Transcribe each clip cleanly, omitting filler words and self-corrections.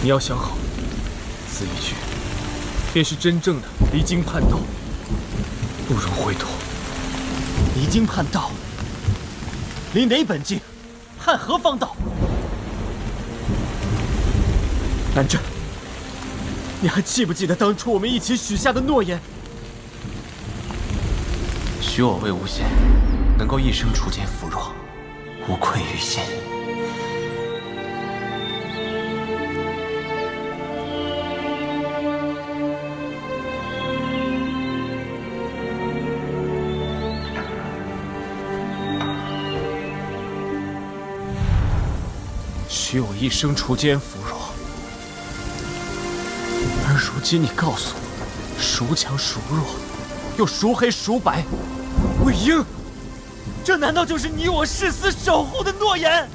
你要想好，此一去，便是真正的离经叛道，不容回头。离经叛道，离哪本经，叛何方道？南震，你还记不记得当初我们一起许下的诺言？许我魏无羡能够一生除奸扶弱，无愧于心。许我一生除奸扶弱，而如今你告诉我，孰强孰弱，又孰黑孰白？魏婴，这难道就是你我誓死守护的诺言？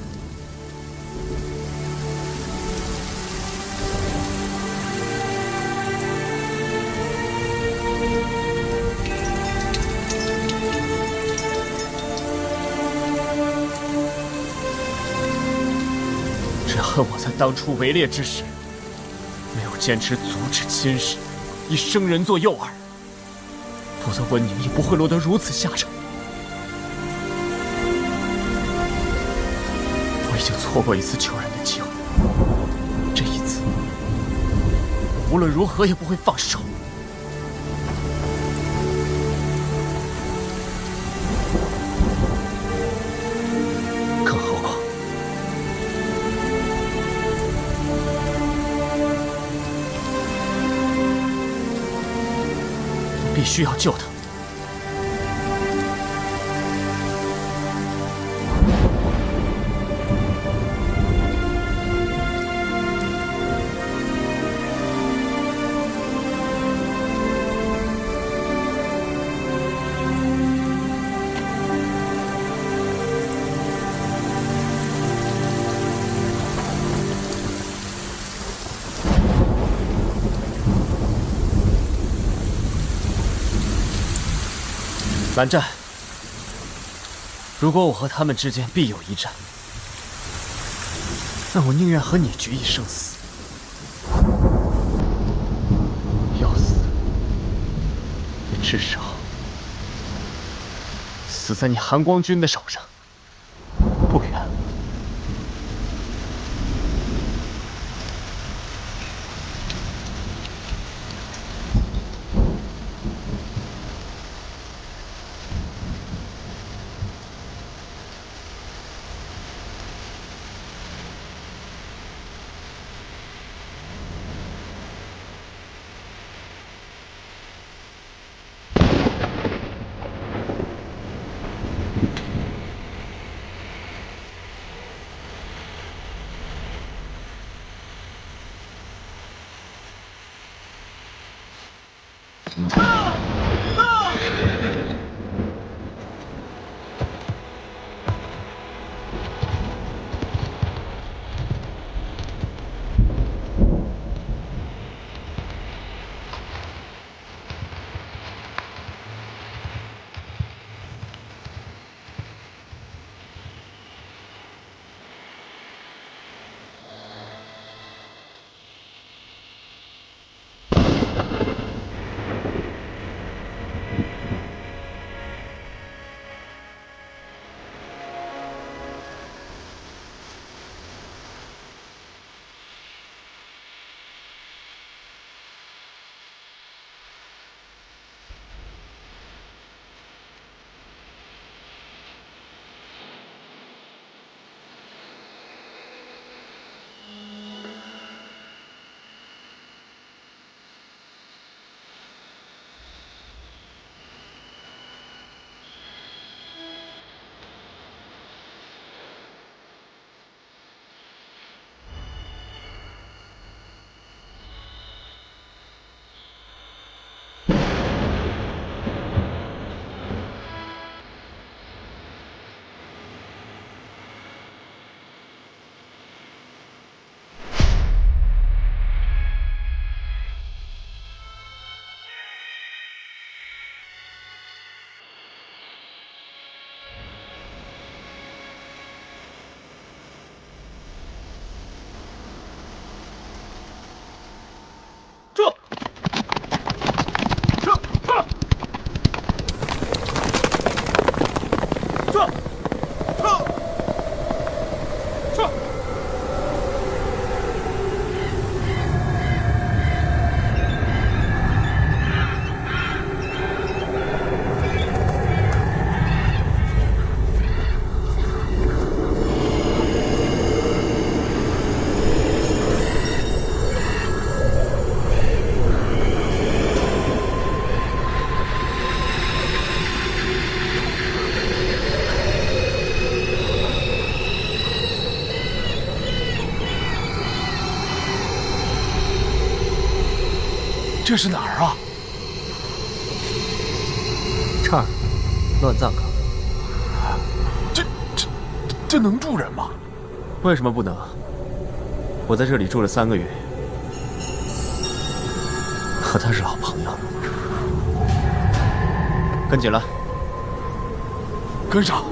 只恨我在当初围猎之时，没有坚持阻止亲事，以生人做诱饵，否则温宁也不会落得如此下场。我已经错过一次救人的机会，这一次，无论如何也不会放手。更何况，我必须要救他。蓝湛，如果我和他们之间必有一战，那我宁愿和你决一生死。要死，也至少死在你韩光君的手上，不远。这是哪儿啊？这儿，乱葬岗。这能住人吗？为什么不能？我在这里住了3个月，和他是好朋友。跟紧了，跟上。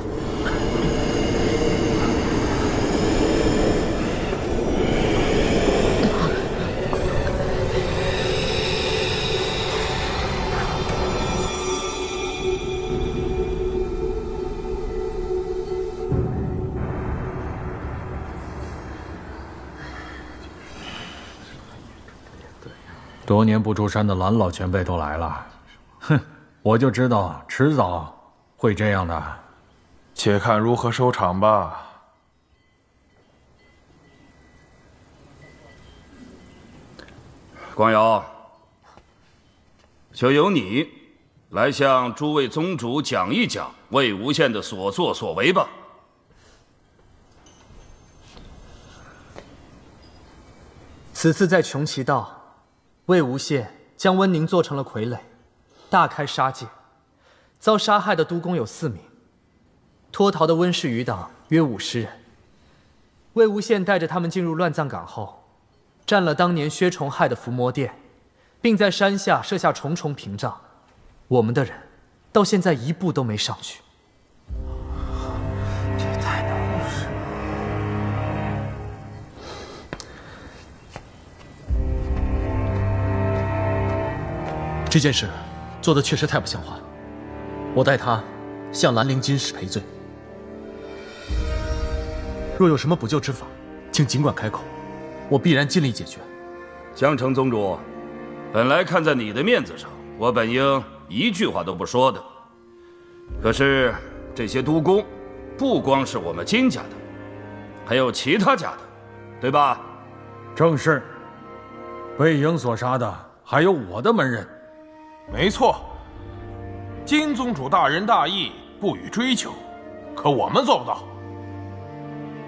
多年不出山的蓝老前辈都来了，哼，我就知道迟早会这样的。且看如何收场吧。光瑶，就由你来向诸位宗主讲一讲魏无羡的所作所为吧。此次在穷奇道，魏无羡将温宁做成了傀儡，大开杀戒，遭杀害的督工有4名，脱逃的温氏余党约50人。魏无羡带着他们进入乱葬岗后，占了当年薛崇害的伏魔殿，并在山下设下重重屏障，我们的人到现在一步都没上去。这也太难了。这件事做的确实太不像话，我代他向兰陵金使赔罪。若有什么补救之法，请尽管开口，我必然尽力解决。江城宗主，本来看在你的面子上，我本应一句话都不说的。可是这些督工，不光是我们金家的，还有其他家的，对吧？正是，魏婴所杀的还有我的门人。没错，金宗主大仁大义，不予追究，可我们做不到。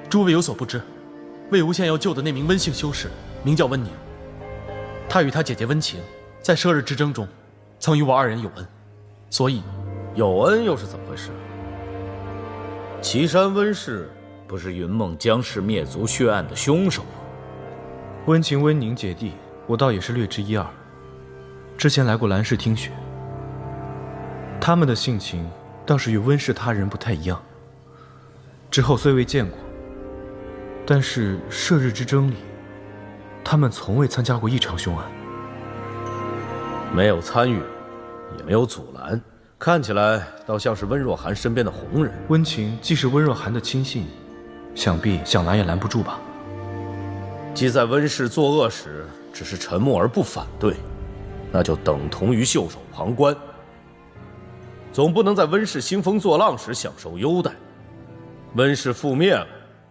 诸位有所不知，魏无羡要救的那名温姓修士名叫温宁，他与他姐姐温情在射日之争中曾与我2人有恩，所以有恩又是怎么回事？岐山温氏不是云梦江氏灭族血案的凶手吗？温情、温宁姐弟，我倒也是略知一二。之前来过兰氏听雪，他们的性情倒是与温氏他人不太一样。之后虽未见过，但是射日之争里，他们从未参加过一场凶案。没有参与，也没有阻拦，看起来倒像是温若寒身边的红人。温情既是温若寒的亲信，想必想拦也拦不住吧。既在温氏作恶时只是沉默而不反对，那就等同于袖手旁观。总不能在温氏兴风作浪时享受优待，温氏覆灭了，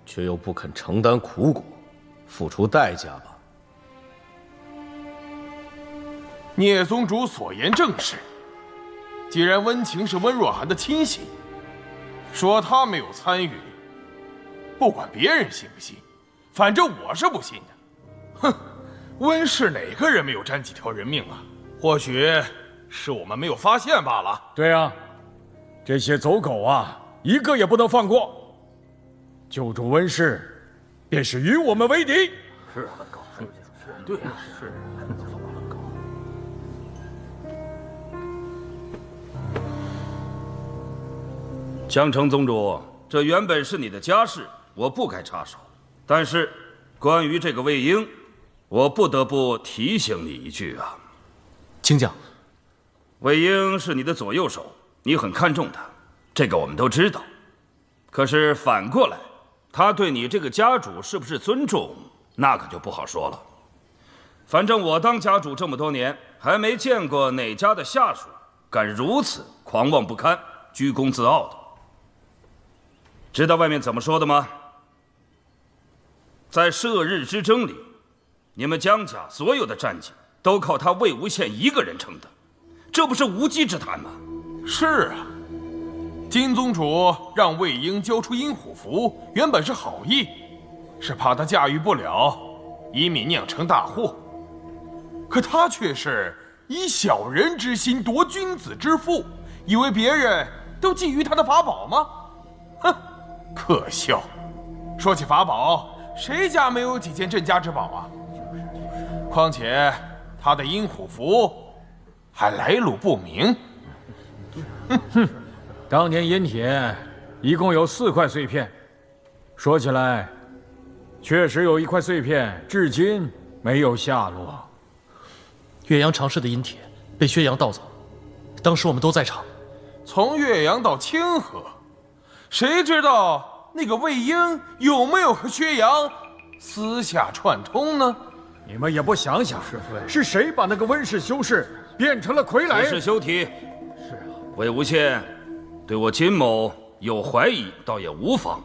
却又不肯承担苦果，付出代价吧？聂宗主所言正是。既然温情是温若寒的亲信，说他没有参与，不管别人信不信，反正我是不信的。哼，温氏哪个人没有沾几条人命啊？或许是我们没有发现罢了。对啊，这些走狗啊，一个也不能放过。救助温氏，便是与我们为敌。是啊，对啊，是。江城宗主，这原本是你的家事，我不该插手。但是，关于这个魏婴，我不得不提醒你一句啊。请讲。魏婴是你的左右手，你很看重他，这个我们都知道。可是反过来，他对你这个家主是不是尊重，那可就不好说了。反正我当家主这么多年，还没见过哪家的下属敢如此狂妄不堪、居功自傲的。知道外面怎么说的吗？在射日之争里，你们江家所有的战绩都靠他魏无羡一个人撑的，这不是无稽之谈吗？是啊，金宗主让魏婴交出阴虎符，原本是好意，是怕他驾驭不了，以免酿成大祸。可他却是以小人之心夺君子之腹，以为别人都觊觎他的法宝吗？哼，可笑！说起法宝，谁家没有几件镇家之宝啊？况且他的阴虎符还来路不明。哼，当年阴铁一共有4块碎片，说起来，确实有1块碎片至今没有下落。岳阳尝试的阴铁被薛洋盗走，当时我们都在场。从岳阳到清河，谁知道那个魏婴有没有和薛洋私下串通呢？你们也不想想，是谁把那个温氏修士变成了傀儡？此事休提。是啊，魏无羡对我金某有怀疑，倒也无妨。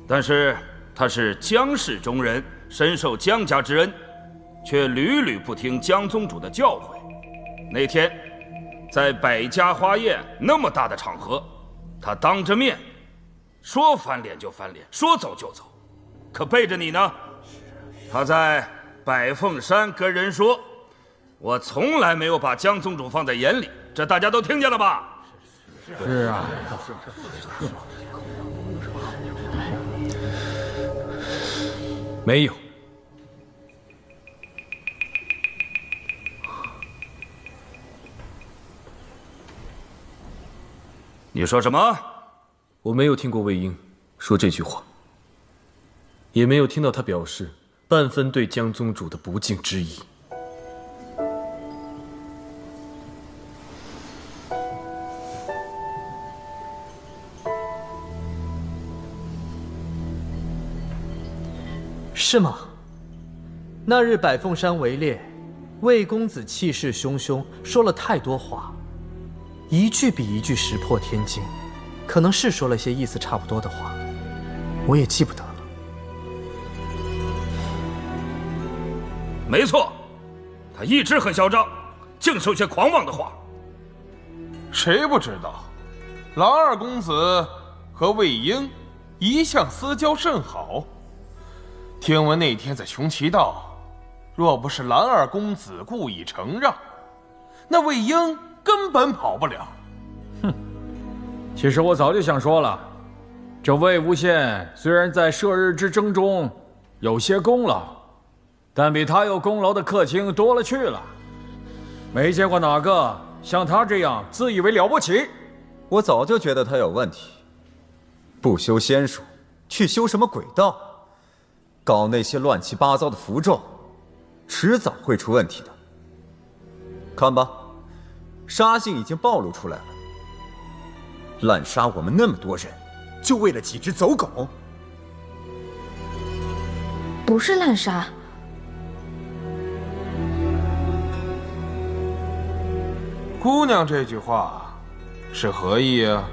但是他是江氏中人，深受江家之恩，却屡屡不听江宗主的教诲。那天在百家花宴那么大的场合，他当着面说翻脸就翻脸，说走就走。可背着你呢，他在百凤山跟人说，我从来没有把江宗主放在眼里，这大家都听见了吧？是啊，没有。你说什么？我没有听过魏婴说这句话，也没有听到他表示半分对江宗主的不敬之意。是吗？那日百凤山围猎，魏公子气势汹汹，说了太多话，一句比一句石破天惊，可能是说了些意思差不多的话，我也记不得了。没错，他一直很嚣张，净说些狂妄的话。谁不知道，郎二公子和魏婴一向私交甚好。听闻那天在穷奇道，若不是郎二公子故意承让，那魏婴根本跑不了。哼，其实我早就想说了，这魏无羡虽然在射日之争中有些功劳，但比他有功劳的客卿多了去了，没见过哪个像他这样自以为了不起。我早就觉得他有问题，不修仙术，去修什么鬼道？搞那些乱七八糟的符咒，迟早会出问题的。看吧，杀性已经暴露出来了，滥杀我们那么多人，就为了几只走狗？不是滥杀。姑娘这句话是何意啊？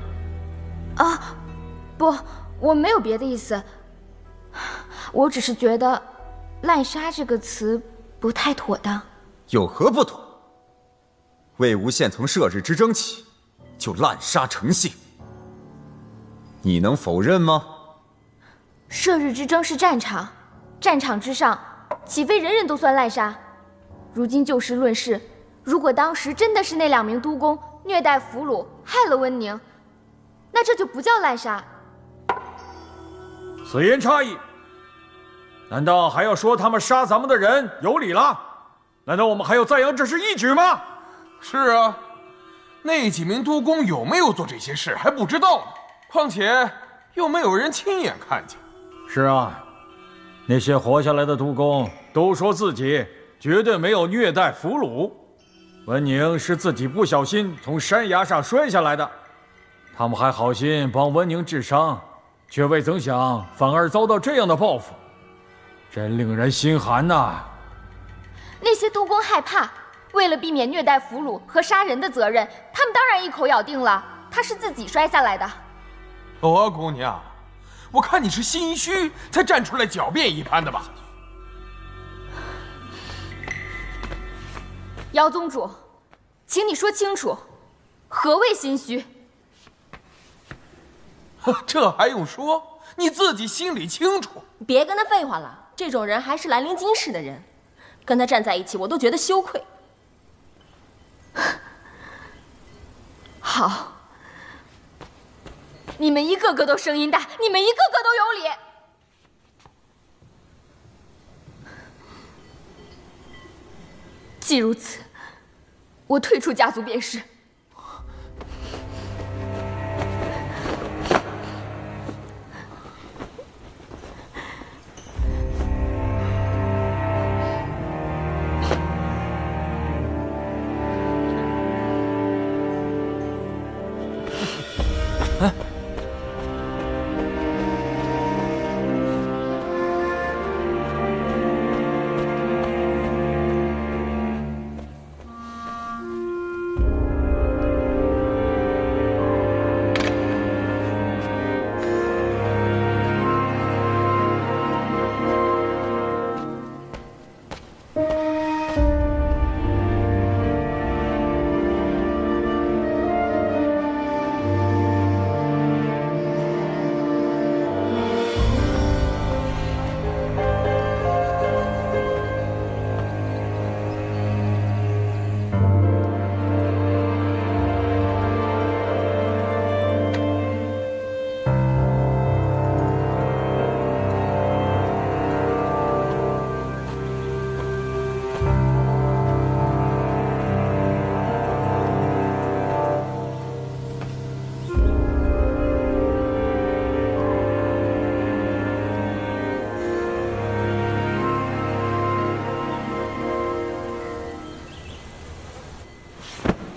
啊，不，我没有别的意思。我只是觉得“滥杀”这个词不太妥当。有何不妥？魏无羡从射日之争起就滥杀成性，你能否认吗？射日之争是战场，战场之上，岂非人人都算滥杀？如今就事论事，如果当时真的是那2名督工虐待俘虏，害了温宁，那这就不叫滥杀。此言差矣。难道还要说他们杀咱们的人有理了？难道我们还要赞扬这是义举吗？是啊，那几名督工有没有做这些事还不知道呢，况且又没有人亲眼看见。是啊，那些活下来的督工都说自己绝对没有虐待俘虏，温宁是自己不小心从山崖上摔下来的，他们还好心帮温宁治伤，却未曾想反而遭到这样的报复，真令人心寒呐！那些督工害怕，为了避免虐待俘虏和杀人的责任，他们当然一口咬定了他是自己摔下来的。娥姑娘，我看你是心虚，才站出来狡辩一番的吧？姚宗主，请你说清楚，何谓心虚？这还用说？你自己心里清楚。别跟他废话了，这种人还是兰陵金氏的人，跟他站在一起，我都觉得羞愧。好，你们一个个都声音大，你们一个个都有理。既如此，我退出家族便是。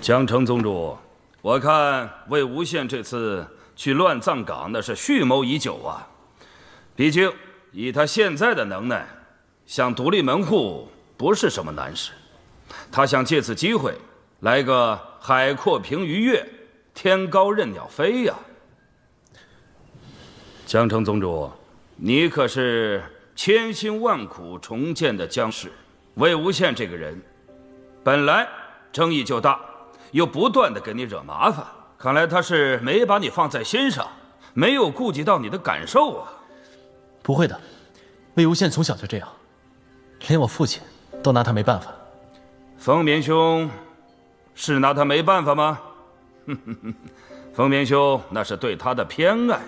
江城宗主，我看魏无羡这次去乱葬岗，那是蓄谋已久啊。毕竟以他现在的能耐，想独立门户不是什么难事。他想借此机会来个海阔凭鱼跃，天高任鸟飞呀。江城宗主，你可是千辛万苦重建的江氏，魏无羡这个人，本来争议就大。又不断的给你惹麻烦，看来他是没把你放在心上，没有顾及到你的感受啊。不会的，魏无羡从小就这样，连我父亲都拿他没办法。风眠兄是拿他没办法吗？风眠兄那是对他的偏爱。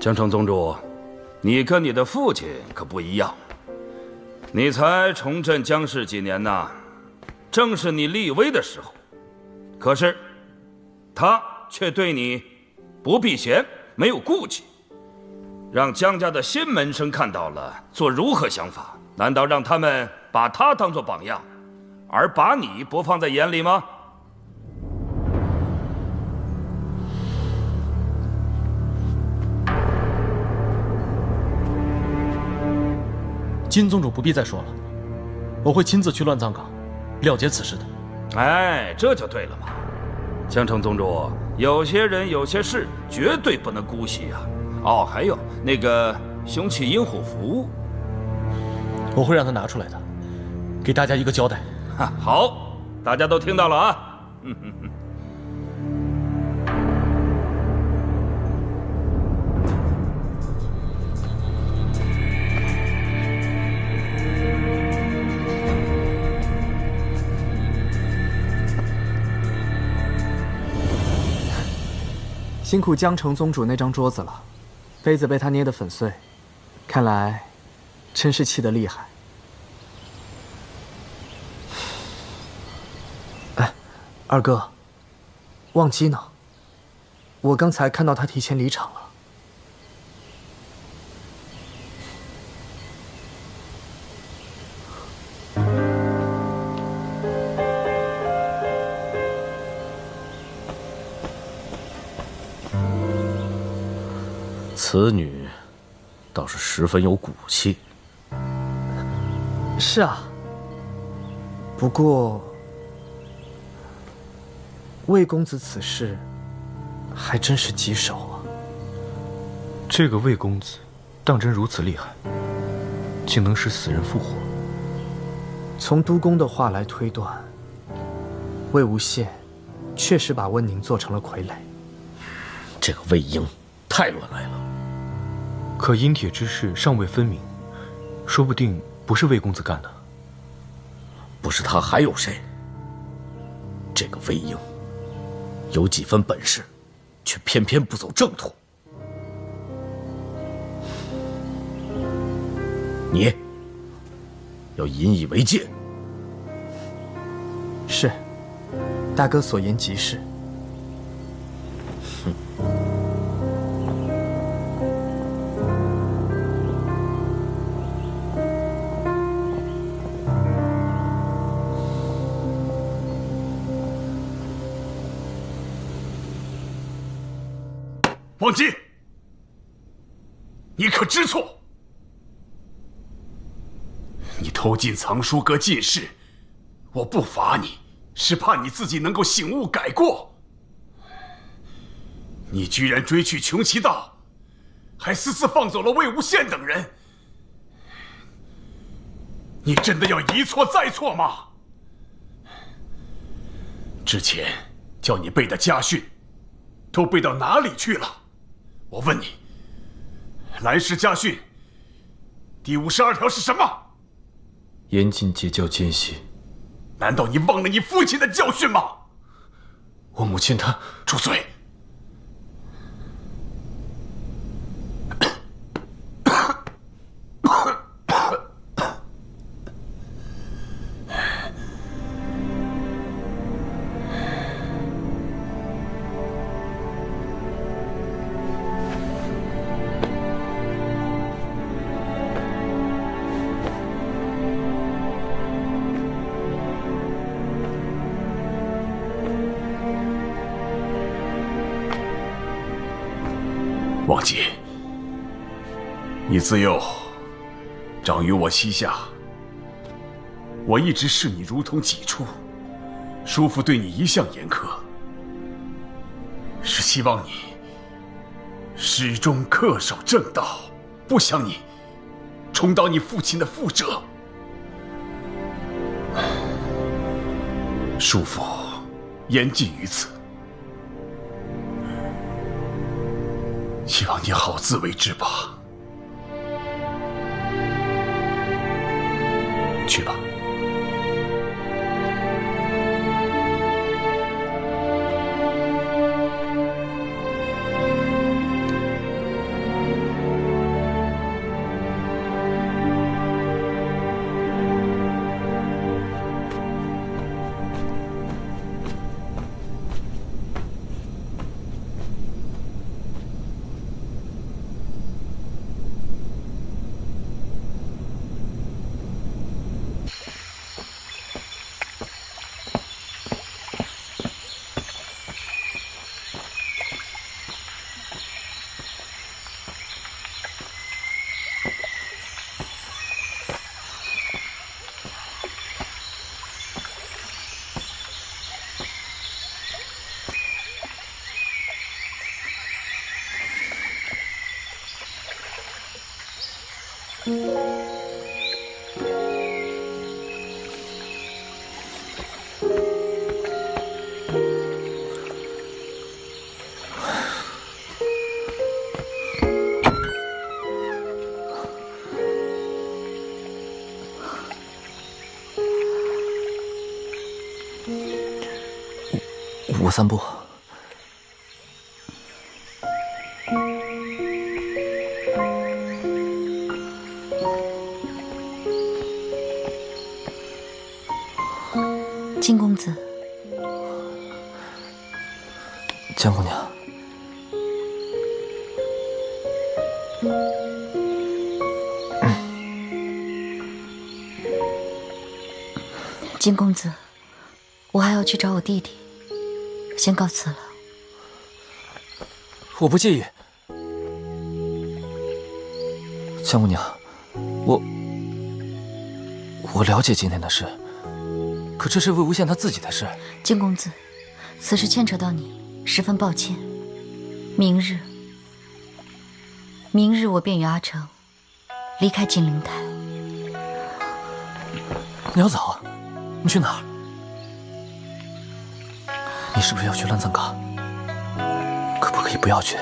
江城宗主，你跟你的父亲可不一样。你才重振江氏几年呐，正是你立威的时候。可是，他却对你不避嫌，没有顾忌，让江家的新门生看到了，做如何想法？难道让他们把他当作榜样，而把你不放在眼里吗？金宗主不必再说了，我会亲自去乱葬岗，了结此事的。哎，这就对了嘛。江城宗主，有些人有些事绝对不能姑息啊。哦，还有那个雄起阴虎符，我会让他拿出来的，给大家一个交代。好，大家都听到了啊。辛苦江城宗主那张桌子了，杯子被他捏得粉碎，看来真是气得厉害。哎，二哥，忘机呢？我刚才看到他提前离场了。此女倒是十分有骨气。是啊，不过魏公子此事还真是棘手啊。这个魏公子当真如此厉害，竟能使死人复活？从督公的话来推断，魏无羡确实把温宁做成了傀儡。这个魏婴太乱来了。可阴铁之事尚未分明，说不定不是魏公子干的。不是他还有谁？这个魏婴有几分本事，却偏偏不走正途。你要引以为戒。是，大哥所言极是。王姬，你可知错？你偷进藏书阁进士，我不罚你，是怕你自己能够醒悟改过。你居然追去穷奇道，还私自放走了魏无羡等人，你真的要一错再错吗？之前叫你背的家训，都背到哪里去了？我问你，蓝氏家训第52条是什么？严禁结交奸细。难道你忘了你父亲的教训吗？我母亲她……住嘴！王姬，你自幼长于我膝下，我一直视你如同己出，叔父对你一向严苛，是希望你始终恪守正道，不想你重蹈你父亲的覆辙。叔父言尽于此，希望你好自为之吧。去吧。我散步。金公子，江姑娘，金公子，我还要去找我弟弟，先告辞了。我不介意。相姑娘，我了解今天的事，可这是魏无羡他自己的事。金公子，此事牵扯到你，十分抱歉。明日我便与阿成离开金陵台。你要走？你去哪儿？你是不是要去乱葬岗？可不可以不要去？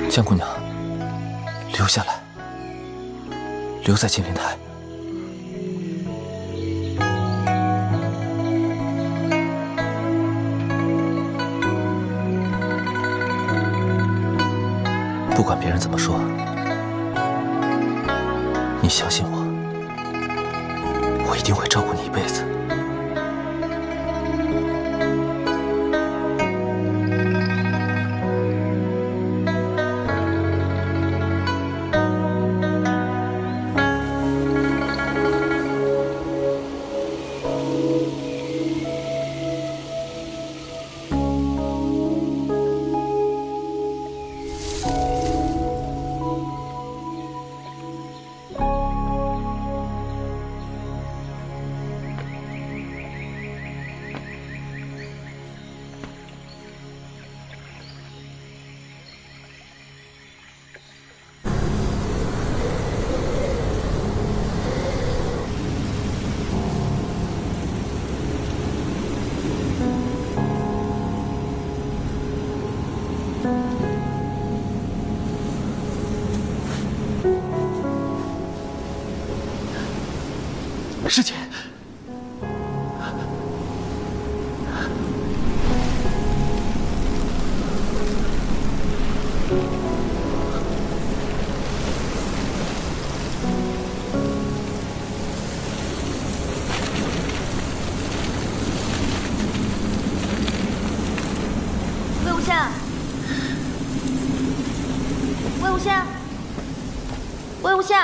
江姑娘，留下来，留在金陵台。不管别人怎么说，你相信我，我一定会照顾你一辈子。师姐，魏无羡，魏无羡，魏无羡。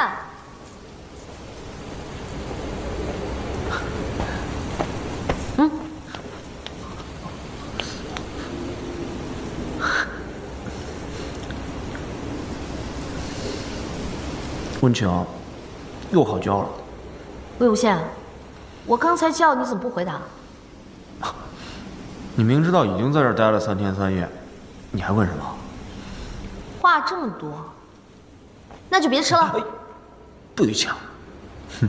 温情又好叫了。魏无羡，我刚才叫你怎么不回答？你明知道已经在这儿待了3天3夜，你还问什么？话这么多，那就别吃了。不许抢！哼。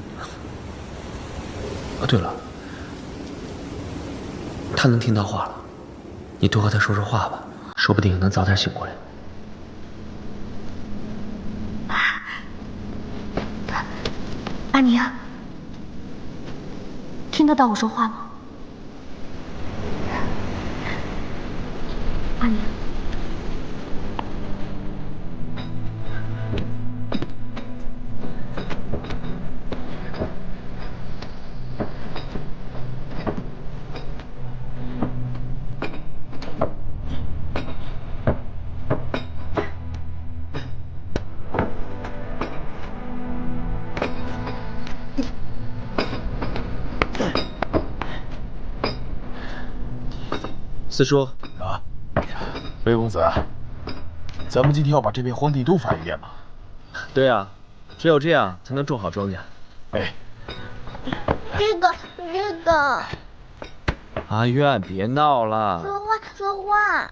对了，他能听到话了，你多和他说说话吧，说不定能早点醒过来。阿宁，听得到我说话吗？阿宁，四叔啊，魏公子，咱们今天要把这片荒地都翻一遍吗？对啊，只有这样才能种好庄稼。哎，这个。阿渊，别闹了。说话。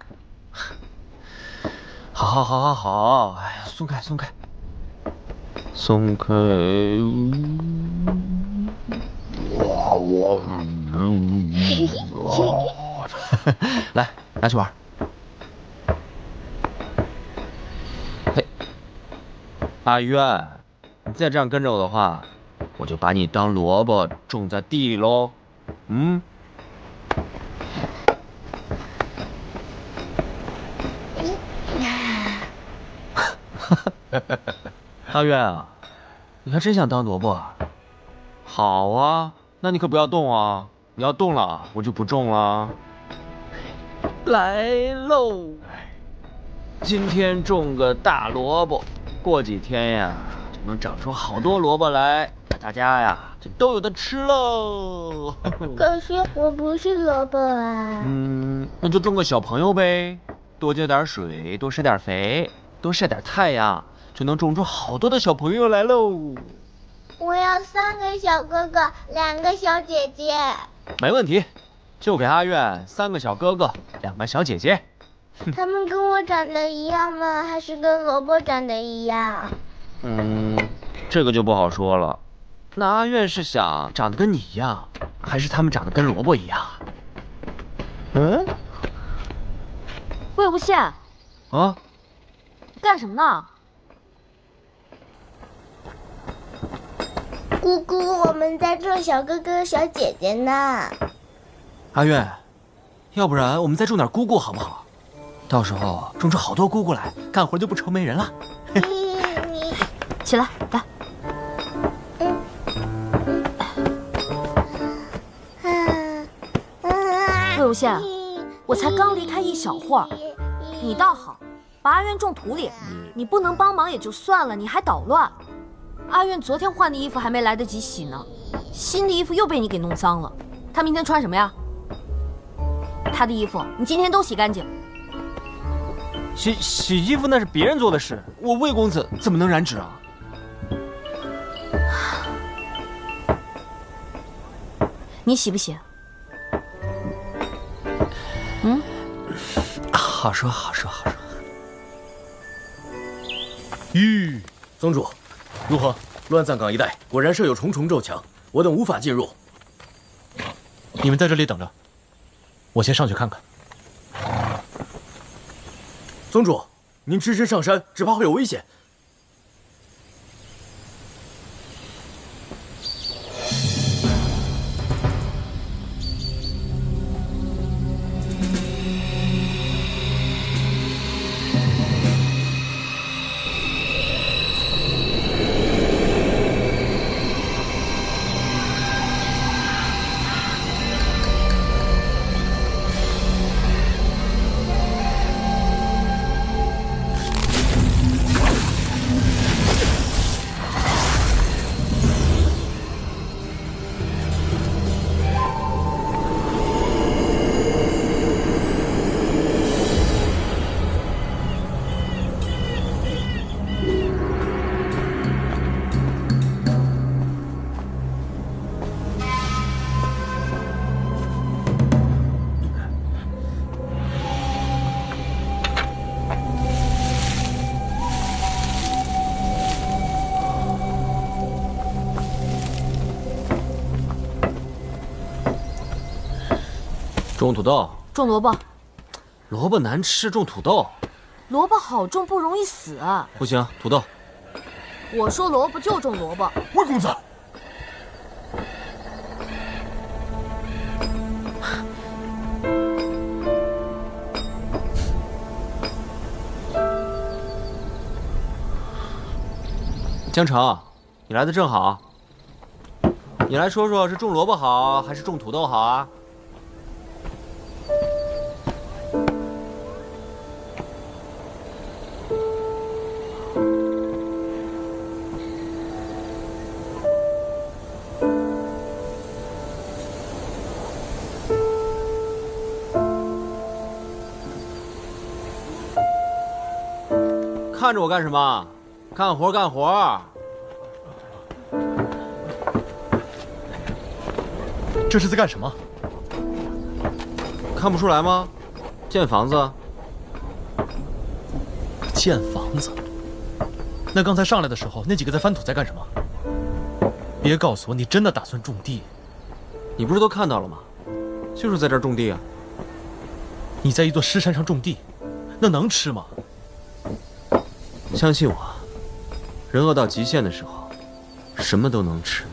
好，哎呀，松开。来，拿去玩。嘿，阿渊，你再这样跟着我的话，我就把你当萝卜种在地里喽。阿渊啊，你还真想当萝卜啊？好啊，那你可不要动啊！你要动了，我就不种了。来喽！今天种个大萝卜，过几天呀，能长出好多萝卜来，大家呀就都有的吃喽。可是我不是萝卜啊。那就种个小朋友呗，多浇点水，多施点肥，多晒点太阳，就能种出好多的小朋友来喽。我要3个小哥哥，2个小姐姐。没问题，就给阿苑3个小哥哥，2个小姐姐。他们跟我长得一样吗？还是跟萝卜长得一样？这个就不好说了。那阿苑是想长得跟你一样，还是他们长得跟萝卜一样？魏无羡，啊，干什么呢？姑姑，我们在种小哥哥小姐姐呢。阿苑，要不然我们再种点姑姑好不好？到时候种出好多姑姑来，干活就不愁没人了。起来，来。魏无羡，我才刚离开一小会儿，你倒好，把阿苑种土里，你不能帮忙也就算了，你还捣乱。阿苑昨天换的衣服还没来得及洗呢，新的衣服又被你给弄脏了。她明天穿什么呀？她的衣服你今天都洗干净。洗衣服那是别人做的事，我魏公子怎么能染指啊？你洗不洗？好说好说好说。吁，宗主，如何？乱葬岗一带果然设有重重咒墙，我等无法进入。你们在这里等着，我先上去看看。宗主，您直直上山，只怕会有危险。种土豆，种萝卜。萝卜难吃，种土豆。萝卜好种，不容易死。不行，土豆。我说萝卜就种萝卜。魏公子，江城，你来的正好。你来说说是种萝卜好，还是种土豆好啊？看着我干什么？干活干活！这是在干什么？看不出来吗？建房子。建房子？那刚才上来的时候，那几个在翻土在干什么？别告诉我你真的打算种地？你不是都看到了吗？就是在这儿种地啊。你在一座尸山上种地，那能吃吗？相信我，人饿到极限的时候，什么都能吃。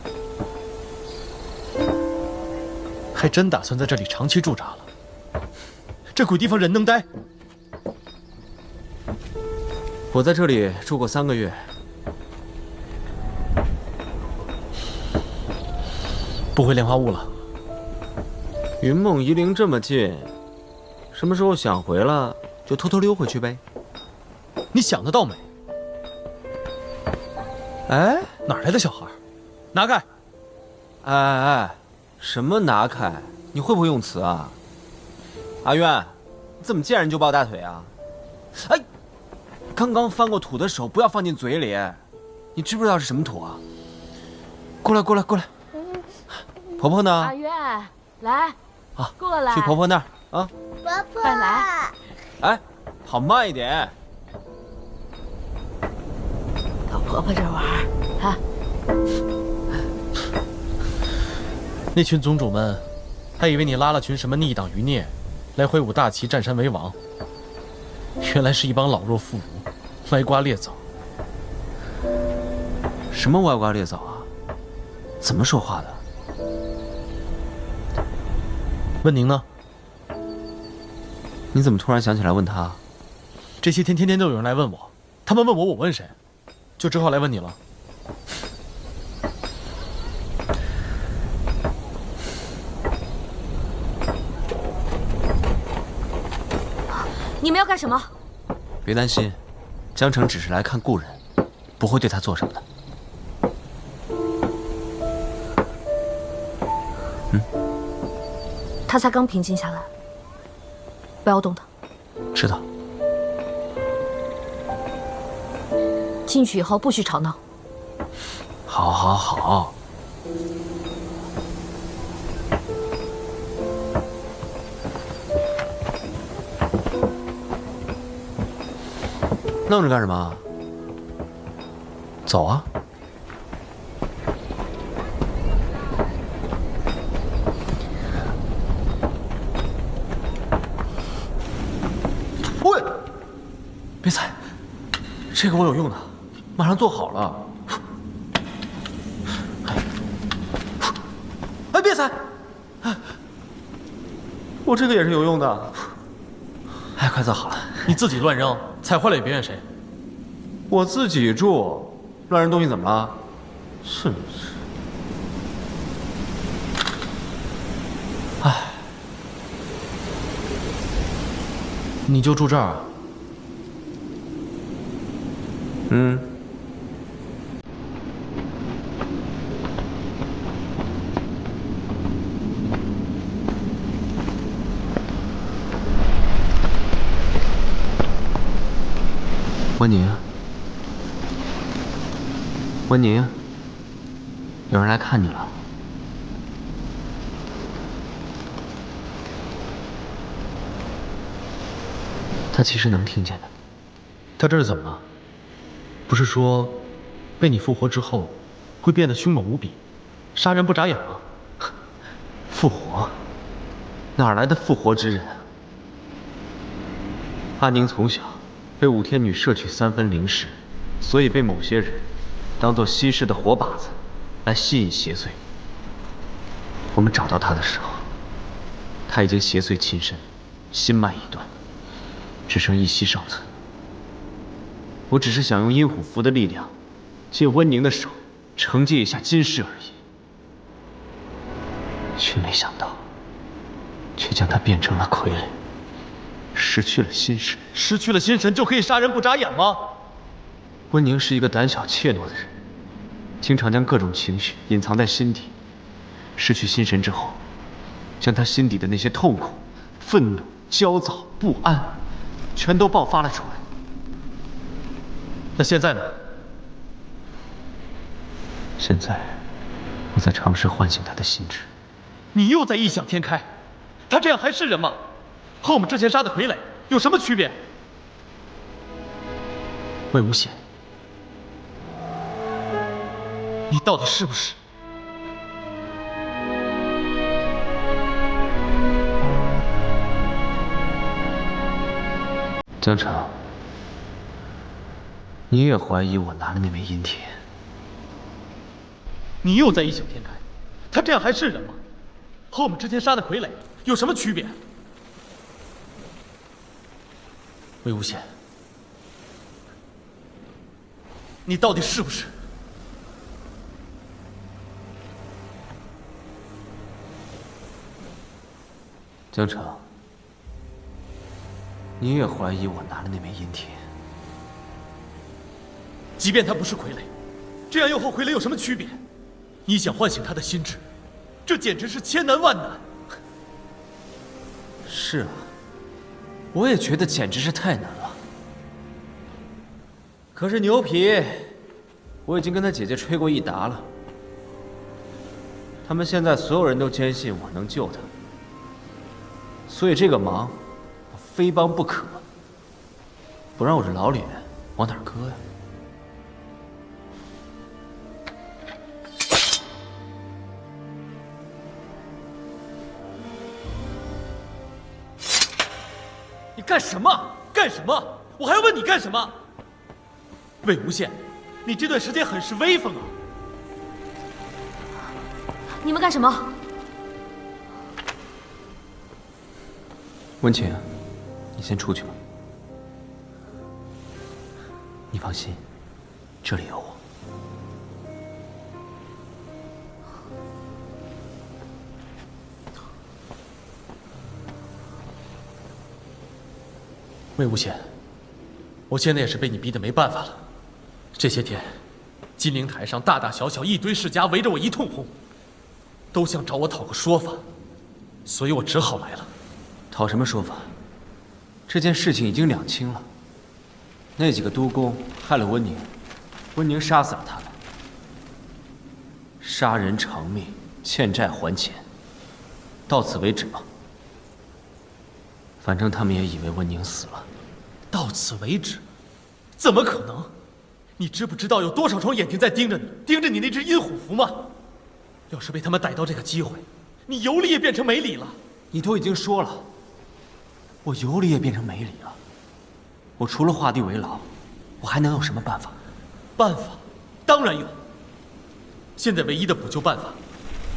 还真打算在这里长期驻扎了？这鬼地方人能待？我在这里住过3个月。不会莲花坞了？云梦夷陵这么近，什么时候想回了就偷偷溜回去呗。你想得倒美！哎，哪来的小孩？拿开！哎，什么拿开？你会不会用词啊？阿渊，你怎么见人就抱大腿啊？哎，刚刚翻过土的手不要放进嘴里，你知不知道是什么土啊？过来，婆婆呢？阿渊，来，过来，去婆婆那儿啊。婆婆，快来！哎，跑慢一点。到婆婆这玩啊！那群宗主们，还以为你拉了群什么逆党余孽，来挥舞大旗占山为王，原来是一帮老弱妇孺，歪瓜裂枣。什么歪瓜裂枣啊？怎么说话的？温宁呢？你怎么突然想起来问他？这些天天都有人来问我，他们问我，我问谁？就只好来问你了。你们要干什么？别担心，江城只是来看故人，不会对他做什么的。他才刚平静下来，不要动他。知道。进去以后不许吵闹。好。愣着干什么？走啊！喂，别踩，这个我有用的，马上做好了。哎，别踩！我这个也是有用的。哎，快做好了。你自己乱扔，踩坏了也别怨谁。我自己住，乱扔东西怎么了？是。哎，你就住这儿啊？嗯。温宁，温宁，有人来看你了。他其实能听见的。他这是怎么了？不是说被你复活之后会变得凶猛无比，杀人不眨眼吗？复活？哪来的复活之人？阿宁从小被武天女摄取3分灵石，所以被某些人当作稀释的活靶子来吸引邪祟。我们找到他的时候，他已经邪祟侵身，心脉已断，只剩一息尚存。我只是想用阴虎符的力量，借温宁的手惩戒一下金氏而已，却没想到，却将他变成了傀儡，失去了心神。失去了心神就可以杀人不眨眼吗？温宁是一个胆小怯懦的人，经常将各种情绪隐藏在心底。失去心神之后，将他心底的那些痛苦、愤怒、焦躁、不安，全都爆发了出来。那现在呢？现在，我在尝试唤醒他的心智。你又在异想天开，他这样还是人吗？和我们之前杀的傀儡有什么区别？魏无羡，你到底是不是？江城，你也怀疑我拿了那枚阴铁？你又在异想天开，他这样还是人吗？和我们之前杀的傀儡有什么区别？魏无羡，你到底是不是？江城，你也怀疑我拿了那枚阴铁？即便他不是傀儡，这样又和傀儡有什么区别？你想唤醒他的心智，这简直是千难万难。是啊，我也觉得简直是太难了。可是牛皮，我已经跟他姐姐吹过一打了。他们现在所有人都坚信我能救他，所以这个忙我非帮不可。不然我这老脸往哪儿搁呀？你干什么？干什么？我还要问你干什么？魏无羡，你这段时间很是威风啊！你们干什么？温情，你先出去吧。你放心，这里有我。魏无羡，我现在也是被你逼得没办法了。这些天，金陵台上大大小小一堆世家围着我一通轰，都想找我讨个说法，所以我只好来了。讨什么说法？这件事情已经两清了。那几个督工害了温宁，温宁杀死了他们。杀人偿命，欠债还钱，到此为止吧。反正他们也以为温宁死了。到此为止？怎么可能？你知不知道有多少双眼睛在盯着你，盯着你那只阴虎符吗？要是被他们逮到这个机会，你有理也变成没理了。你都已经说了，我有理也变成没理了。我除了画地为牢，我还能有什么办法？办法？当然有。现在唯一的补救办法，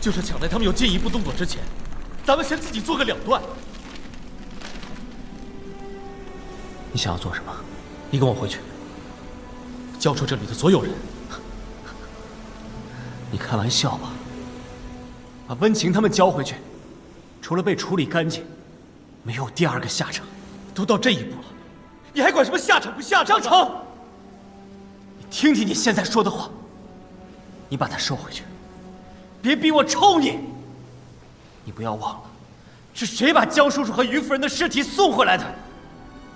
就是抢在他们有进一步动作之前，咱们先自己做个了断。你想要做什么？你跟我回去，交出这里的所有人。你开玩笑吧？把温情他们交回去，除了被处理干净，没有第二个下场。都到这一步了，你还管什么下场不下场？张成，你听听你现在说的话，你把他收回去，别逼我抽你。你不要忘了，是谁把江叔叔和于夫人的尸体送回来的？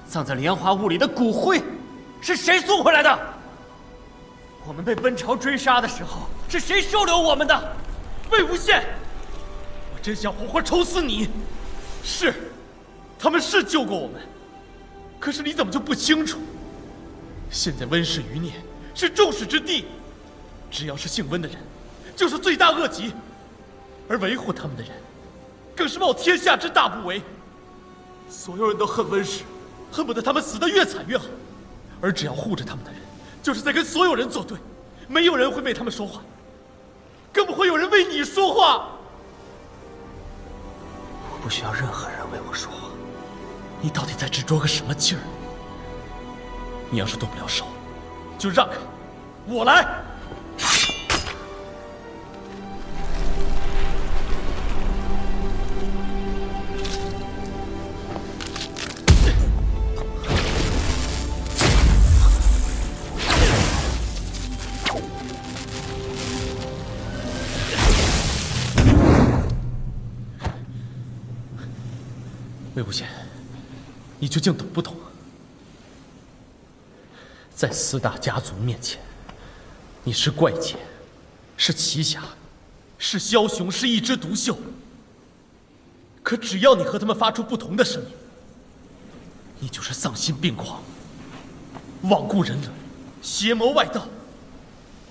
葬在莲花坞里的骨灰，是谁送回来的？我们被温朝追杀的时候，是谁收留我们的？魏无羡，我真想活活抽死你！是，他们是救过我们，可是你怎么就不清楚？现在温氏余孽是众矢之的，只要是姓温的人，就是罪大恶极，而维护他们的人，更是冒天下之大不韪。所有人都恨温氏，恨不得他们死得越惨越好，而只要护着他们的人，就是在跟所有人作对，没有人会为他们说话，更不会有人为你说话。我不需要任何人为我说话。你到底在执着个什么劲儿？你要是动不了手，就让开，我来。魏无羡，你究竟懂不懂？在四大家族面前，你是怪杰，是奇侠，是枭雄，是一枝独秀。可只要你和他们发出不同的声音，你就是丧心病狂，罔顾人伦，邪谋外道。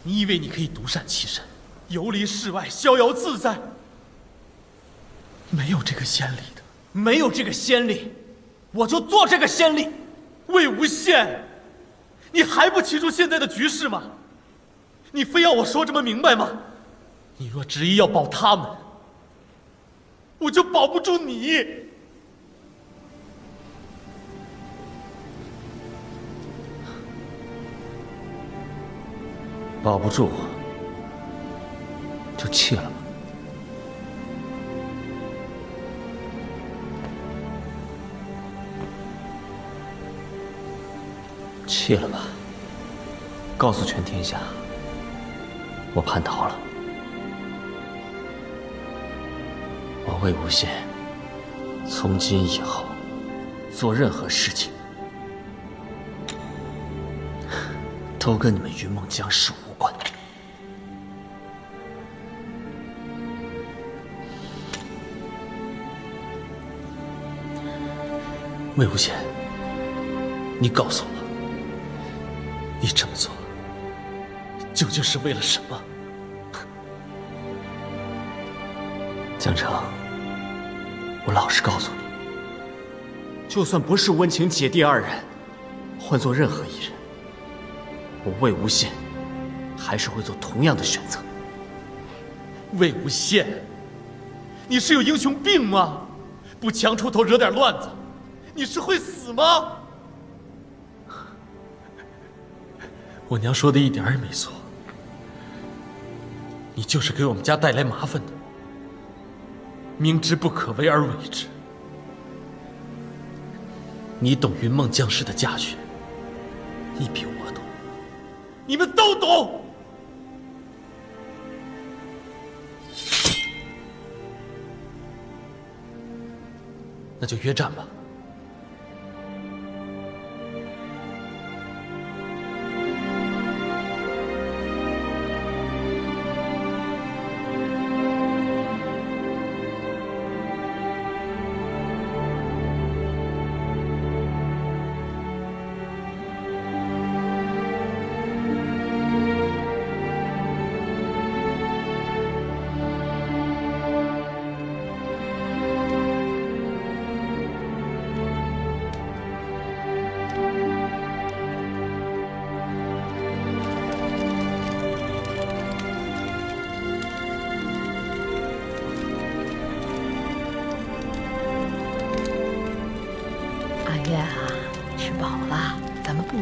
你以为你可以独善其身，游离世外，逍遥自在？没有这个先例的。没有这个先例，我就做这个先例。魏无羡，你还不清楚现在的局势吗？你非要我说这么明白吗？你若执意要保他们，我就保不住你。保不住我，就弃了吧。弃了吧，告诉全天下，我叛逃了。我魏无羡，从今以后做任何事情，都跟你们云梦江氏无关。魏无羡，你告诉我，你这么做究竟是为了什么？江城，我老实告诉你，就算不是温情姐弟二人，换做任何一人，我魏无羡还是会做同样的选择。魏无羡，你是有英雄病吗？不强出头惹点乱子，你是会死吗？我娘说的一点也没错，你就是给我们家带来麻烦的，明知不可为而为之。你懂云梦江氏的家训，你比我懂，你们都懂。那就约战吧。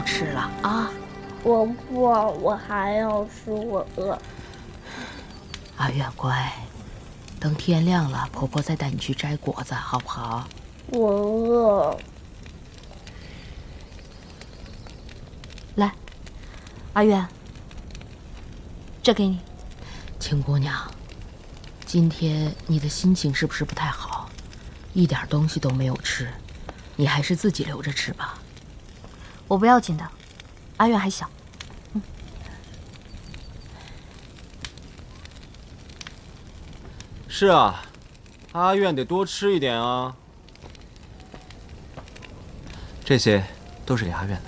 吃了啊！我不，我还要吃，我饿。阿月乖，等天亮了，婆婆再带你去摘果子，好不好？我饿。来，阿月，这给你。青姑娘，今天你的心情是不是不太好？一点东西都没有吃，你还是自己留着吃吧。我不要紧的，阿月还小。是啊，阿愿得多吃一点啊。这些都是给阿愿的。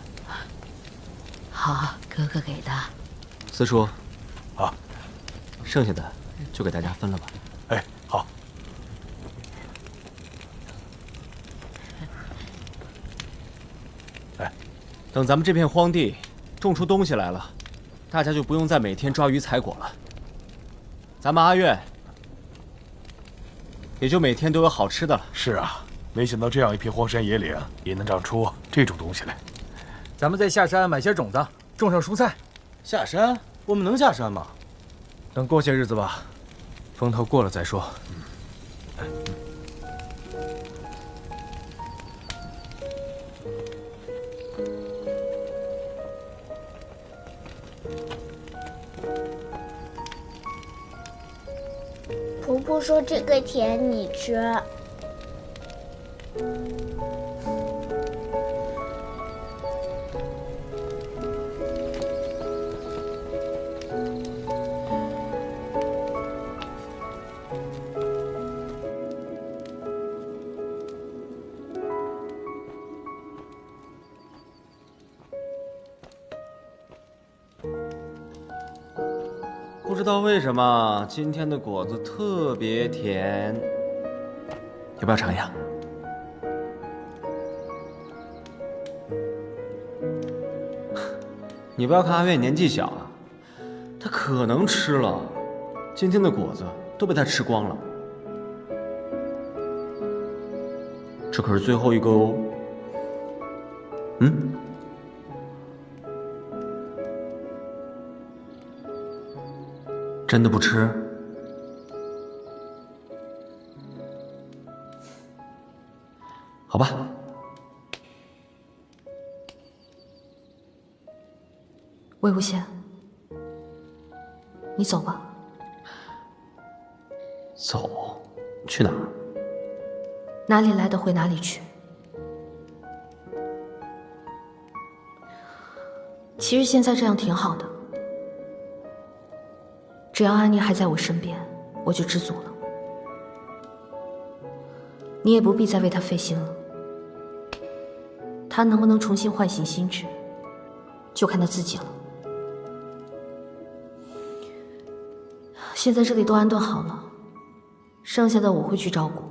好，哥哥给的。四叔，啊，剩下的就给大家分了吧。哎，好。等咱们这片荒地种出东西来了，大家就不用再每天抓鱼采果了。咱们阿愿也就每天都有好吃的了。是啊，没想到这样一片荒山野岭也能长出这种东西来。咱们再下山买些种子，种上蔬菜。下山？我们能下山吗？等过些日子吧，风头过了再说。婆婆说这个甜，你吃。不知道为什么今天的果子特别甜，要不要尝一下？你不要看阿月年纪小啊，他可能吃了，今天的果子都被他吃光了。这可是最后一个哦。嗯？真的不吃？好吧。魏无羡，你走吧。走？去哪儿？哪里来的回哪里去。其实现在这样挺好的，只要安妮还在我身边，我就知足了。你也不必再为她费心了。她能不能重新唤醒心智，就看她自己了。现在这里都安顿好了，剩下的我会去照顾。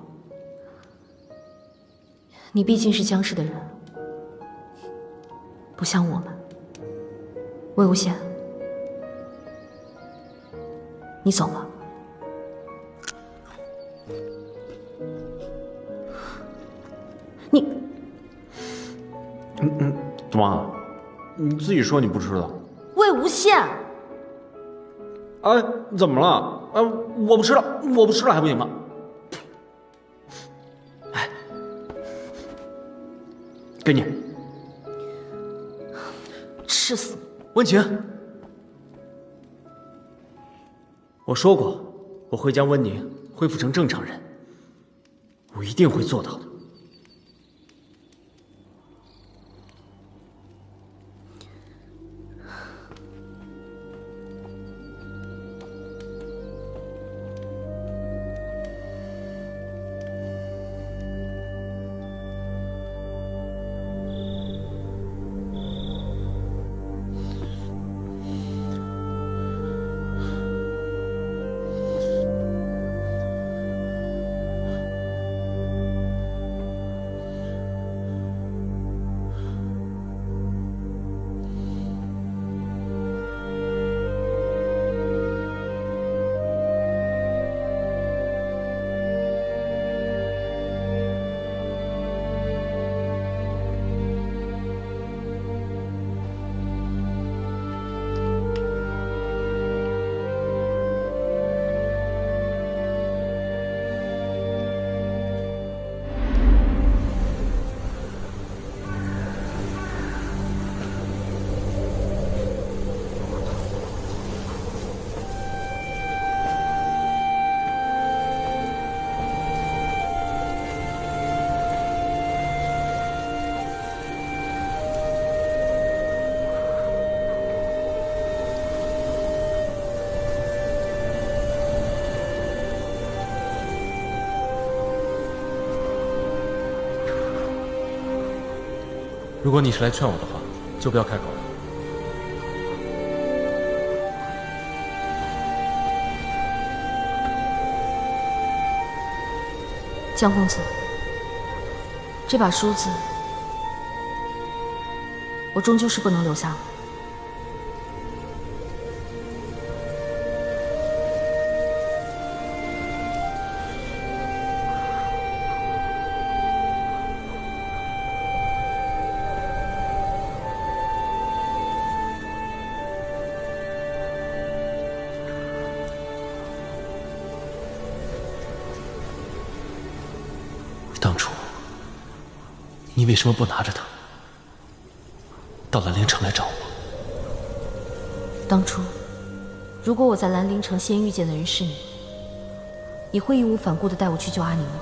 你毕竟是江氏的人，不像我们。魏无羡，你走吧。你，妈，你自己说你不吃的。魏无羡，哎，怎么了？哎，我不吃了，我不吃了还不行吗？哎，给你，吃死你！温情，我说过，我会将温宁恢复成正常人，我一定会做到的。如果你是来劝我的话，就不要开口了。江公子，这把梳子，我终究是不能留下了。当初，你为什么不拿着它到兰陵城来找我？当初，如果我在兰陵城先遇见的人是你，你会义无反顾地带我去救阿宁吗？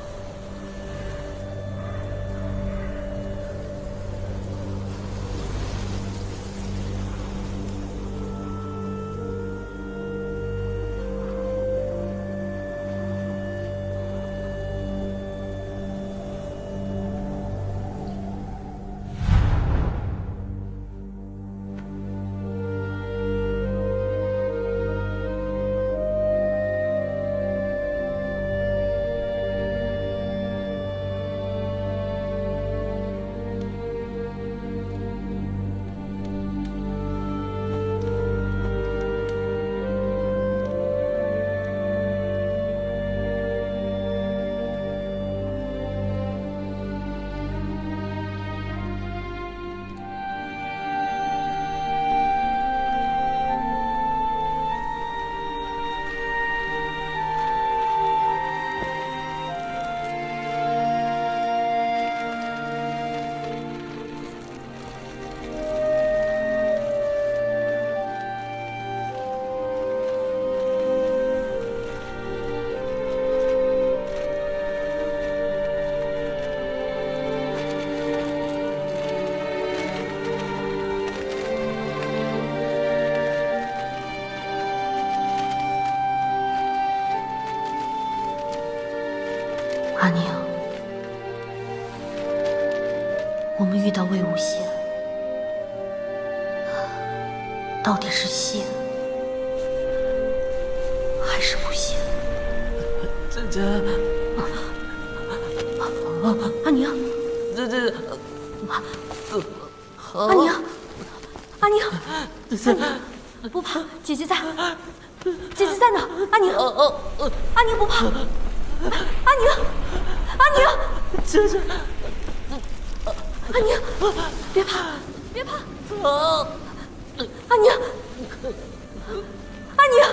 阿宁，我们遇到魏无羡，到底是信还是不信？阿宁，阿宁，阿宁，不怕，姐姐在，姐姐在呢。阿宁，阿宁不怕，阿宁，阿宁，阿宁，别怕，别怕，阿宁，阿宁。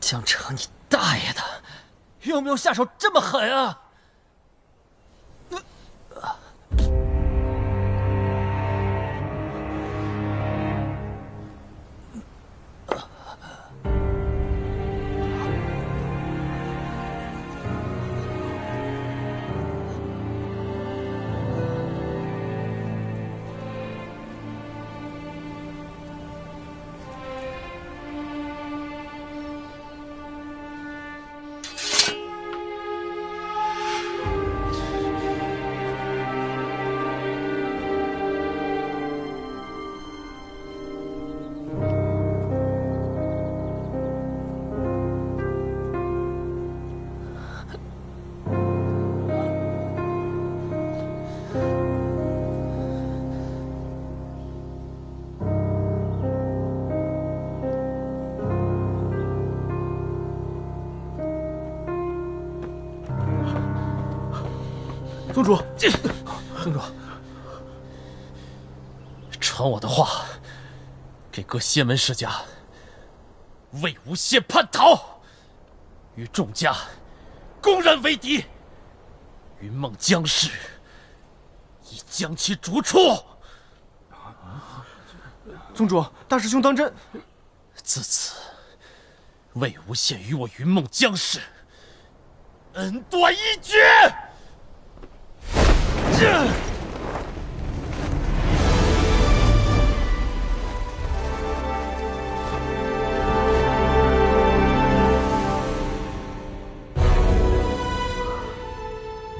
江城，你大爷的，有没有下手这么狠啊？宗主，宗主，传我的话，给各仙门世家魏无羡叛逃，与众家公然为敌，云梦江氏已将其逐出。宗主，大师兄当真？自此，魏无羡与我云梦江氏恩断义绝。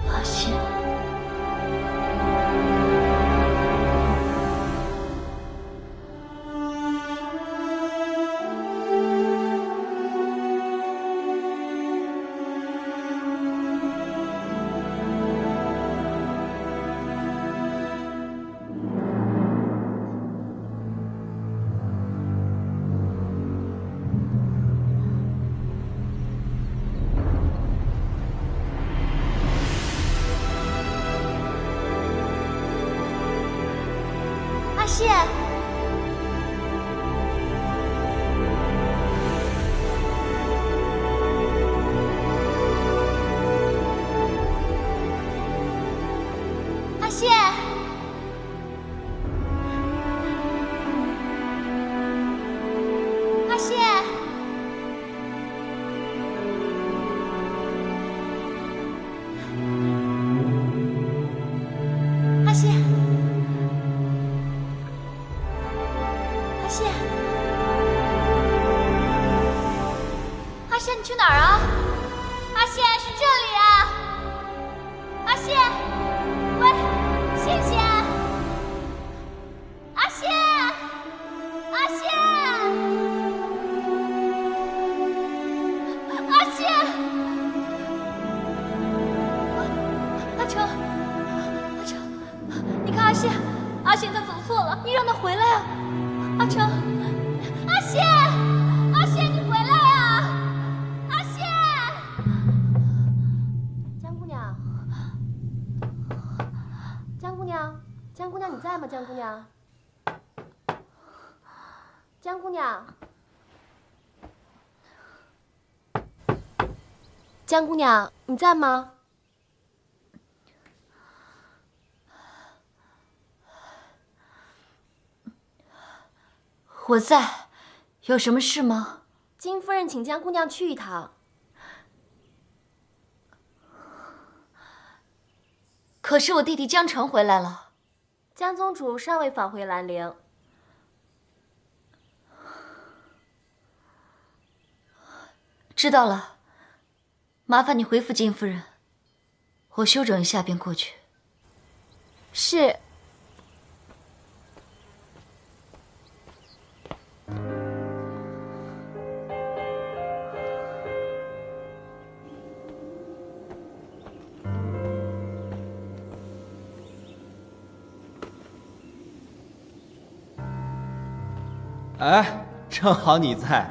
阿信，阿信，阿信，阿信，阿信。阿信，阿信，你去哪儿啊？阿信，是这里啊！阿信，喂，信信，阿信，阿信，阿信，阿成，阿成，你看阿信，阿信他走错了，你让他回来啊！阿成，阿信，阿信，你回来啊！阿信，江姑娘，江姑娘，江姑娘，你在吗？江姑娘，江姑娘，江姑娘，你在吗？我在，有什么事吗？金夫人请江姑娘去一趟。可是我弟弟江城回来了。江宗主尚未返回兰陵。知道了，麻烦你回复金夫人，我休整一下便过去。是。哎，正好你在，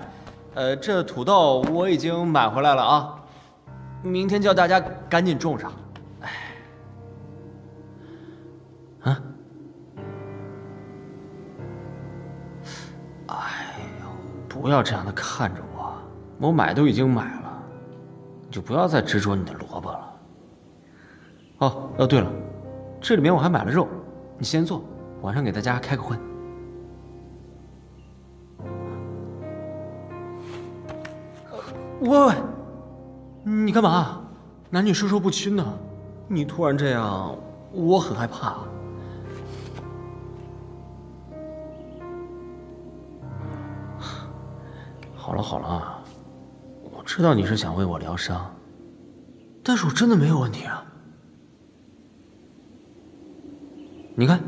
这土豆我已经买回来了啊，明天叫大家赶紧种上。哎，哎呦，不要这样的看着我，我买都已经买了，你就不要再执着你的萝卜了。哦，对了，这里面我还买了肉，你先做，晚上给大家开个荤。喂，你干嘛？男女授受不亲呢？你突然这样，我很害怕。好了好了，我知道你是想为我疗伤，但是我真的没有问题啊。你看，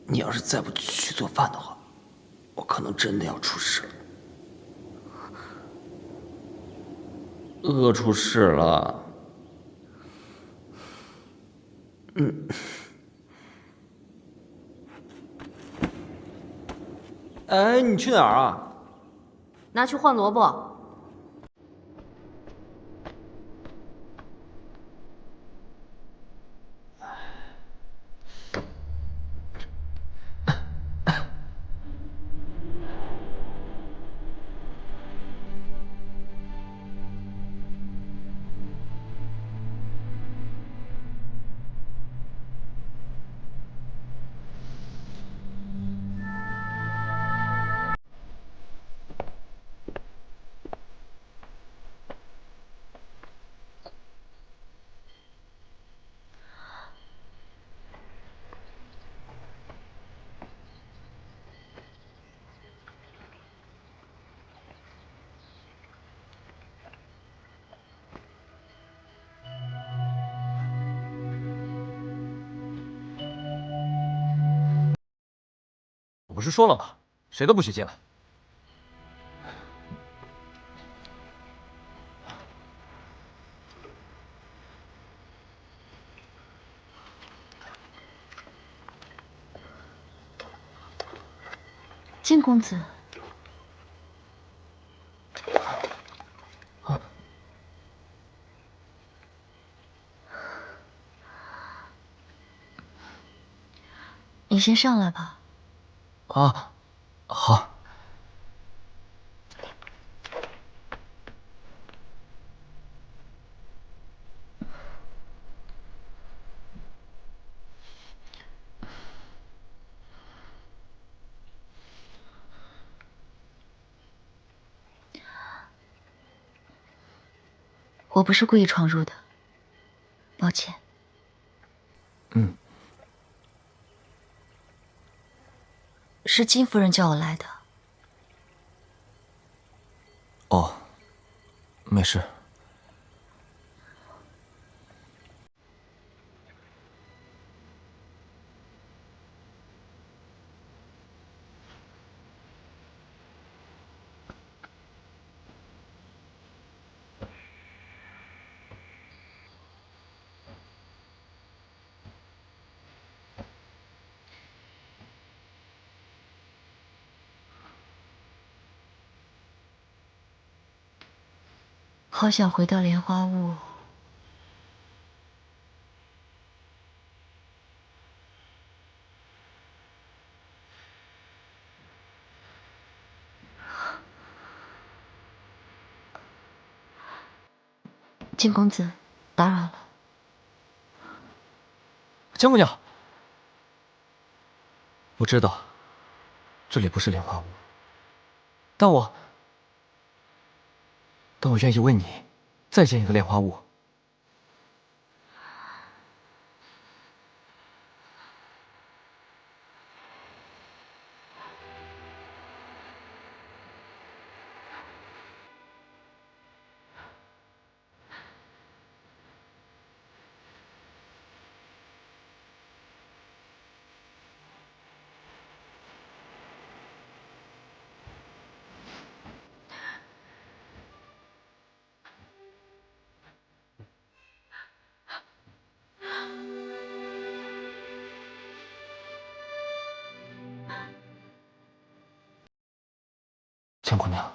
你要是再不去做饭的话，我可能真的要出事了。饿出事了。哎，你去哪儿啊？拿去换萝卜。我不是说了吗？谁都不许进来。金公子，你先上来吧。啊，好。我不是故意闯入的，抱歉。是金夫人叫我来的。哦，没事。好想回到莲花坞。金公子，打扰了。江姑娘，我知道这里不是莲花坞，但我愿意为你再建一个莲花坞。江姑娘，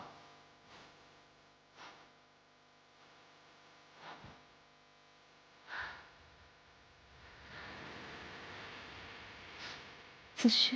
子胥。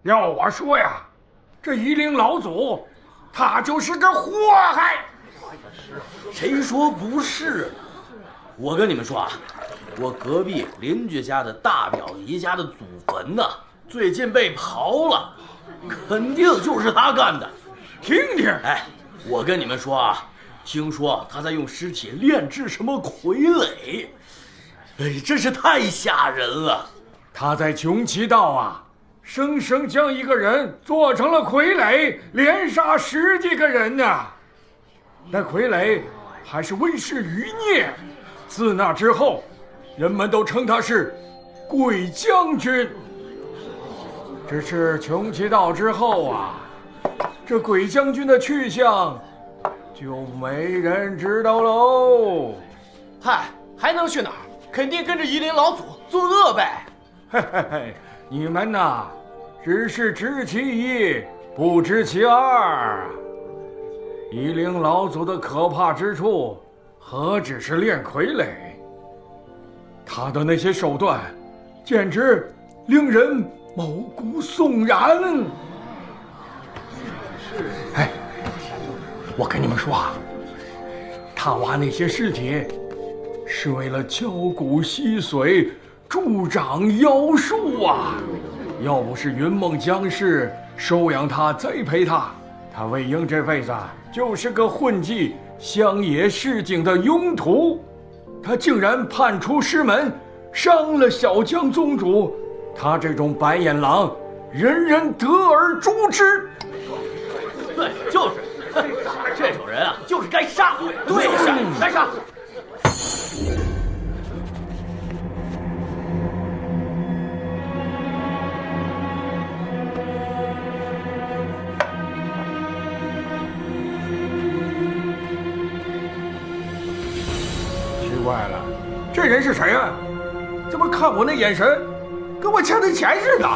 要我说呀，这夷陵老祖，他就是个祸害。谁说不是？我跟你们说啊，我隔壁邻居家的大表姨家的祖坟呢，最近被刨了，肯定就是他干的。听听，哎，我跟你们说啊，听说他在用尸体炼制什么傀儡，哎，真是太吓人了。他在穷奇道啊，生生将一个人做成了傀儡，连杀10几个人呢。那傀儡还是温氏余孽，自那之后，人们都称他是鬼将军。只是穷奇道之后啊，这鬼将军的去向就没人知道喽。嗨，还能去哪儿？肯定跟着夷陵老祖作恶呗。嘿嘿嘿，你们呐，只是知其一，不知其二啊。夷陵老祖的可怕之处，何止是炼傀儡？他的那些手段，简直令人毛骨悚然。哎，我跟你们说啊，他挖那些尸体，是为了浇骨吸髓，助长妖术啊！要不是云梦江氏收养他、栽培他，他魏婴这辈子就是个混迹乡野市井的庸徒。他竟然叛出师门，伤了小江宗主。他这种白眼狼，人人得而诛之。对，就是这种人啊，就是该杀。对，该杀。奇怪了，这人是谁啊？怎么看我那眼神，跟我欠他钱似的？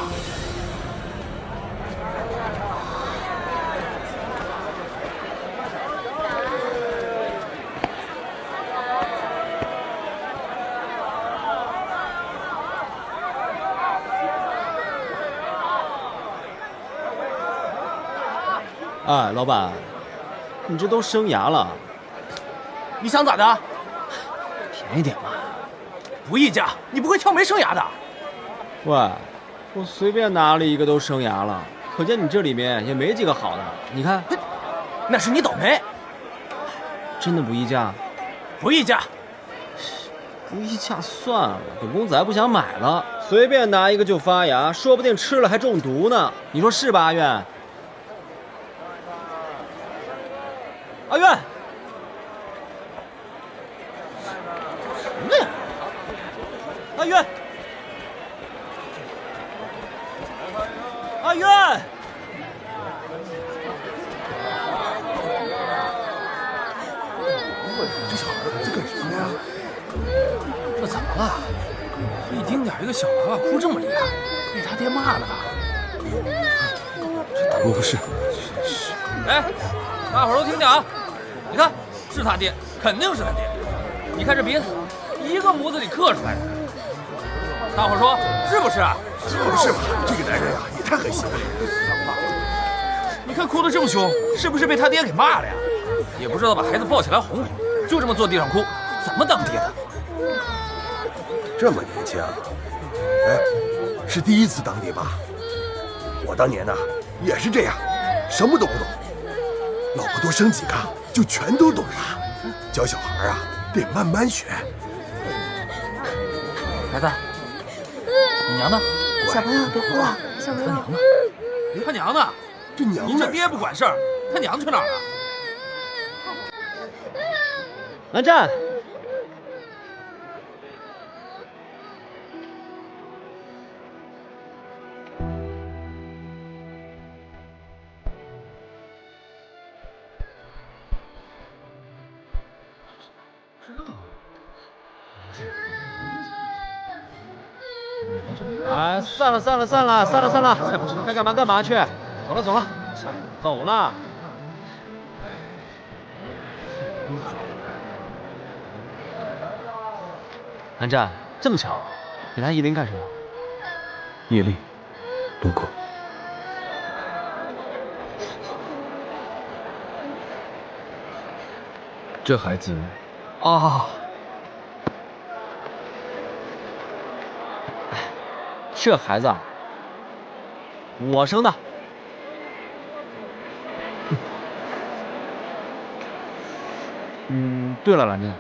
哎，老板，你这都生涯了，你想咋的？便宜点嘛，不议价，你不会挑没生涯的。喂，我随便拿了一个都生涯了，可见你这里面也没几个好的。你看，那是你倒霉。真的不议价？不议价。不议价算了，本公子还不想买了。随便拿一个就发芽，说不定吃了还中毒呢。你说是吧，阿苑？阿苑，什么呀？阿苑，阿苑，这小孩在干什么呀？这怎么了？一丁点一个小娃娃哭这么厉害，被他爹骂了吧？不是。哎，大伙儿都听听啊！你看，是他爹，肯定是他爹。你看这鼻子，一个模子里刻出来的。大伙儿说是不是啊？是吧？这个男人啊，也太狠心了。你看哭得这么凶，是不是被他爹给骂了呀？也不知道把孩子抱起来哄哄，就这么坐地上哭，怎么当爹的？这么年轻，哎，是第一次当爹吧？我当年呢，也是这样，什么都不懂，老婆多生几个就全都懂了。教小孩啊，得慢慢学。孩子，你娘呢？小朋友别哭啊，小朋友。他娘呢？这娘呢？你这爹不管事儿，他娘去哪儿了？蓝湛，哎，算了，该干嘛干嘛去。走了。韩战，这么巧，你来夷陵干什么？叶厉，路过。这孩子，哦，这孩子啊，我生的。对了，蓝震，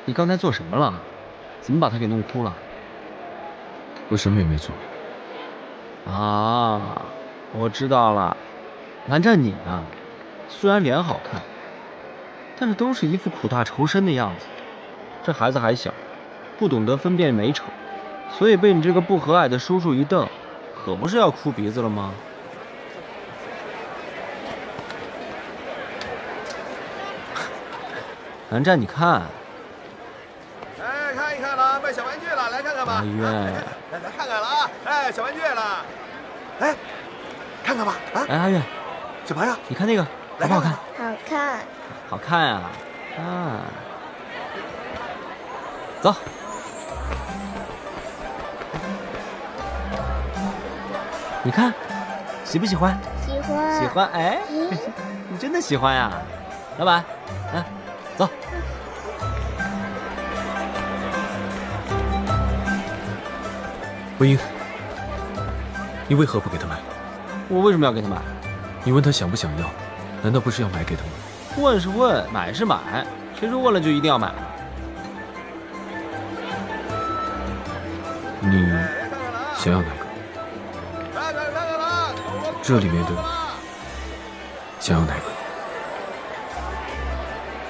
你刚才做什么了？怎么把他给弄哭了？我什么也没做。啊，我知道了，蓝湛你呢，虽然脸好看，但是都是一副苦大仇深的样子。这孩子还小，不懂得分辨美丑，所以被你这个不和蔼的叔叔一瞪，可不是要哭鼻子了吗？蓝湛，你看，哎，看一看了，卖小玩具了，来看看吧。阿渊，来看看了啊！哎，小玩具了，哎，看看吧。啊，哎，阿渊，什么呀？你看那个好不好看？好看。好看呀！啊，走。你看，喜不喜欢？喜欢。喜欢，哎，你真的喜欢呀，老板，啊，走。魏婴，你为何不给他买？我为什么要给他买？你问他想不想要，难道不是要买给他吗？问是问，买是买，谁说问了就一定要买？你想要哪个？这里面的想要哪个？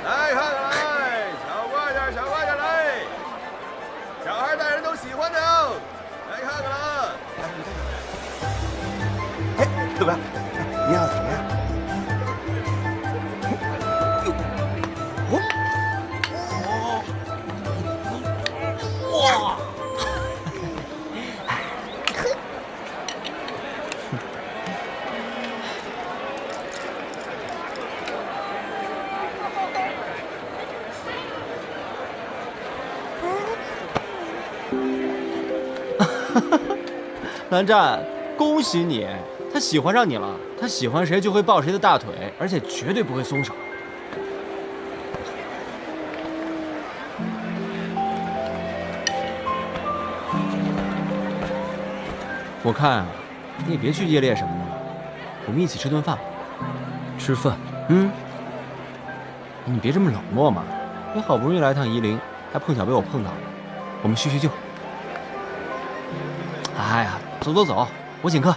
来看看来，小快点，小快点来！小孩大人都喜欢的哦，来看看了。哎，怎么样？你要怎么样？哇！蓝湛，恭喜你，他喜欢上你了。他喜欢谁就会抱谁的大腿，而且绝对不会松手。我看啊，你也别去夜猎什么的了，我们一起吃顿饭。吃饭？你别这么冷漠嘛！你好不容易来趟夷陵，还碰巧被我碰到了，我们叙叙旧。哎呀，走，我请客。